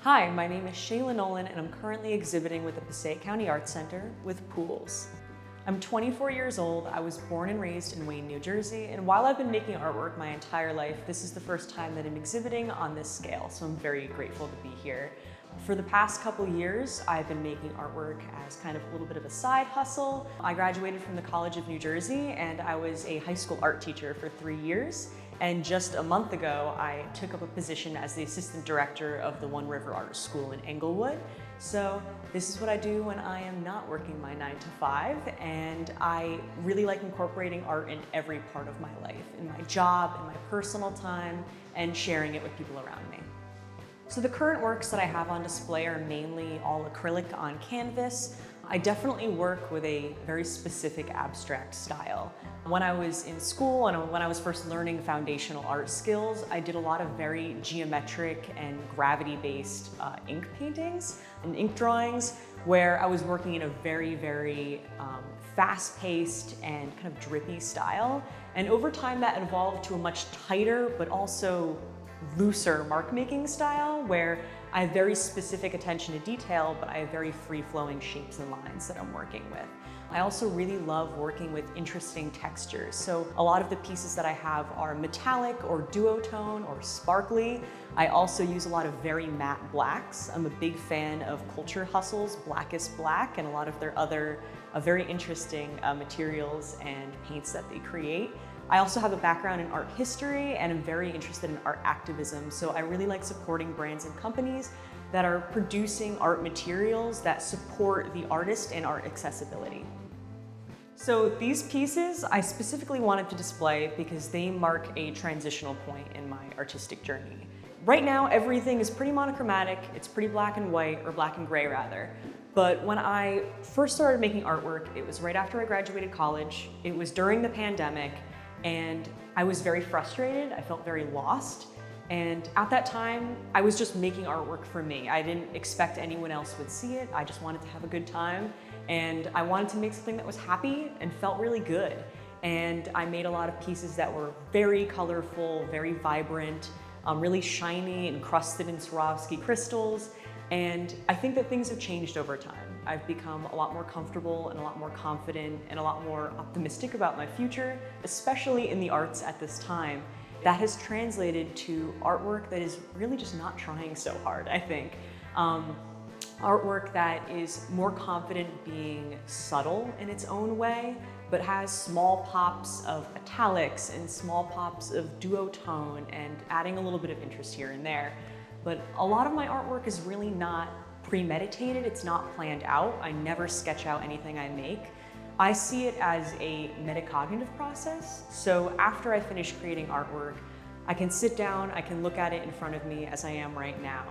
Hi, my name is Shayla Nolan and I'm currently exhibiting with the Passaic County Arts Center with pools. I'm 24 years old, I was born and raised in Wayne, New Jersey, and while I've been making artwork my entire life, this is the first time that I'm exhibiting on this scale, so I'm very grateful to be here. For the past couple years, I've been making artwork as kind of a little bit of a side hustle. I graduated from the College of New Jersey and I was a high school art teacher for 3 years. And just a month ago, I took up a position as the assistant director of the One River Art School in Englewood. So this is what I do when I am not working my 9 to 5, and I really like incorporating art in every part of my life, in my job, in my personal time, and sharing it with people around me. So the current works that I have on display are mainly all acrylic on canvas. I definitely work with a very specific abstract style. When I was in school and when I was first learning foundational art skills, I did a lot of very geometric and gravity-based ink paintings and ink drawings where I was working in a very fast-paced and kind of drippy style. And over time that evolved to a much tighter but also looser mark-making style where I have very specific attention to detail, but I have very free-flowing shapes and lines that I'm working with. I also really love working with interesting textures. So a lot of the pieces that I have are metallic or duotone or sparkly. I also use a lot of very matte blacks. I'm a big fan of Culture Hustle's Blackest Black and a lot of their other very interesting materials and paints that they create. I also have a background in art history and I'm very interested in art activism, so I really like supporting brands and companies that are producing art materials that support the artist and art accessibility. So these pieces I specifically wanted to display because they mark a transitional point in my artistic journey. Right now everything is pretty monochromatic, it's pretty black and white, or black and gray rather. But when I first started making artwork, it was right after I graduated college, it was during the pandemic, and I was very frustrated, I felt very lost. And at that time, I was just making artwork for me. I didn't expect anyone else would see it. I just wanted to have a good time. And I wanted to make something that was happy and felt really good. And I made a lot of pieces that were very colorful, very vibrant, really shiny, encrusted in Swarovski crystals. And I think that things have changed over time. I've become a lot more comfortable and a lot more confident and a lot more optimistic about my future, especially in the arts at this time. That has translated to artwork that is really just not trying so hard, I think. Artwork that is more confident being subtle in its own way, but has small pops of metallics and small pops of duotone and adding a little bit of interest here and there. But a lot of my artwork is really not premeditated, it's not planned out. I never sketch out anything I make. I see it as a metacognitive process. So after I finish creating artwork, I can sit down, I can look at it in front of me as I am right now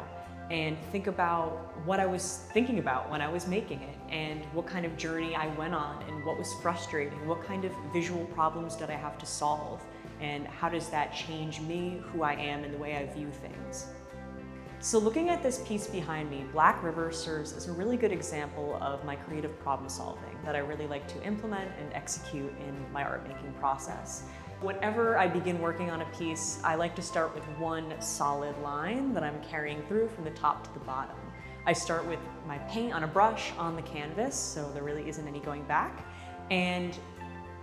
and think about what I was thinking about when I was making it and what kind of journey I went on and what was frustrating, what kind of visual problems did I have to solve, and how does that change me, who I am, and the way I view things. So looking at this piece behind me, Black River serves as a really good example of my creative problem solving that I really like to implement and execute in my art making process. Whenever I begin working on a piece, I like to start with one solid line that I'm carrying through from the top to the bottom. I start with my paint on a brush on the canvas, so there really isn't any going back, and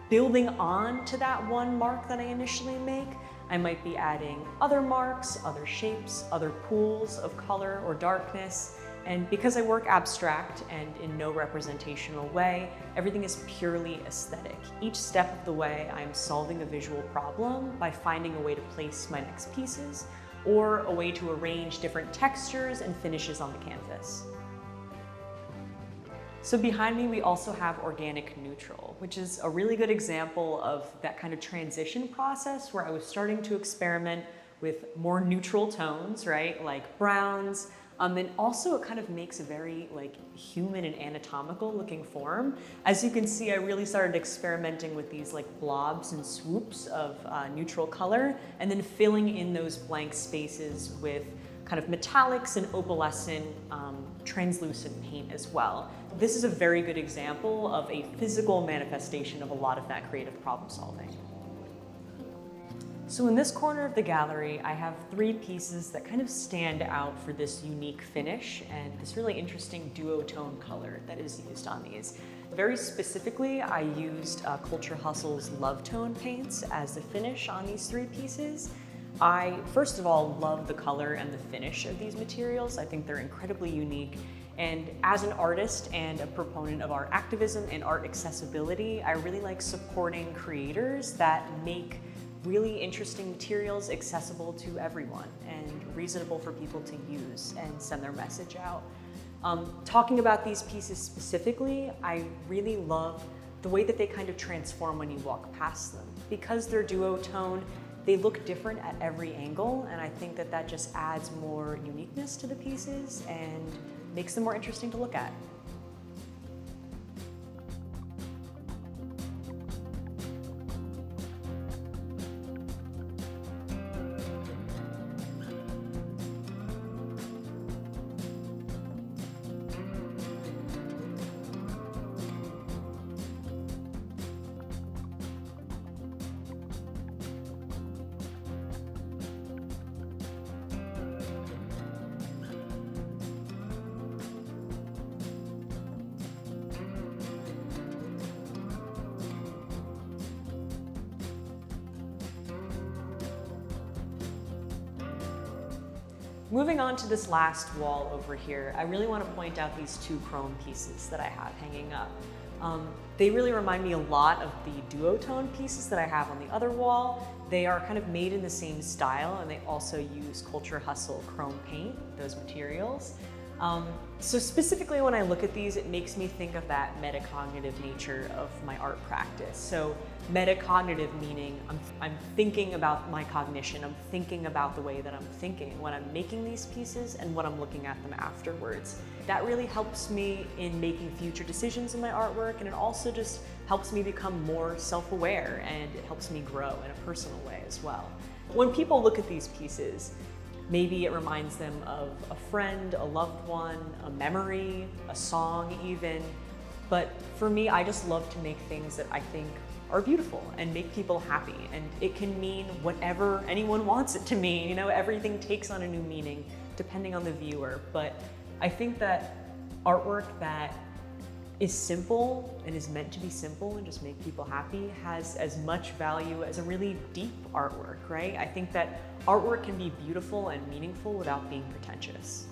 building on to that one mark that I initially make, I might be adding other marks, other shapes, other pools of color or darkness. And because I work abstract and in no representational way, everything is purely aesthetic. Each step of the way, I'm solving a visual problem by finding a way to place my next pieces or a way to arrange different textures and finishes on the canvas. So behind me, we also have organic neutral, which is a really good example of that kind of transition process where I was starting to experiment with more neutral tones, right? Like browns, and also it kind of makes a very human and anatomical looking form. As you can see, I really started experimenting with these blobs and swoops of neutral color and then filling in those blank spaces with kind of metallics and opalescent translucent paint as well. This is a very good example of a physical manifestation of a lot of that creative problem solving. So in this corner of the gallery, I have 3 pieces that kind of stand out for this unique finish and this really interesting duotone color that is used on these. Very specifically, I used Culture Hustle's Love Tone paints as the finish on these 3 pieces. I, first of all, love the color and the finish of these materials. I think they're incredibly unique. And as an artist and a proponent of art activism and art accessibility, I really like supporting creators that make really interesting materials accessible to everyone and reasonable for people to use and send their message out. Talking about these pieces specifically, I really love the way that they kind of transform when you walk past them. Because they're duotone, they look different at every angle, and I think that that just adds more uniqueness to the pieces and makes them more interesting to look at. Moving on to this last wall over here, I really want to point out these 2 chrome pieces that I have hanging up. They really remind me a lot of the duotone pieces that I have on the other wall. They are kind of made in the same style, and they also use Culture Hustle chrome paint, those materials. So specifically when I look at these, it makes me think of that metacognitive nature of my art practice. So metacognitive meaning I'm thinking about my cognition, I'm thinking about the way that I'm thinking when I'm making these pieces and when I'm looking at them afterwards. That really helps me in making future decisions in my artwork, and it also just helps me become more self-aware, and it helps me grow in a personal way as well. When people look at these pieces, maybe it reminds them of a friend, a loved one, a memory, a song even. But for me, I just love to make things that I think are beautiful and make people happy. And it can mean whatever anyone wants it to mean. You know, everything takes on a new meaning depending on the viewer. But I think that artwork that is simple and is meant to be simple and just make people happy has as much value as a really deep artwork, right? I think that artwork can be beautiful and meaningful without being pretentious.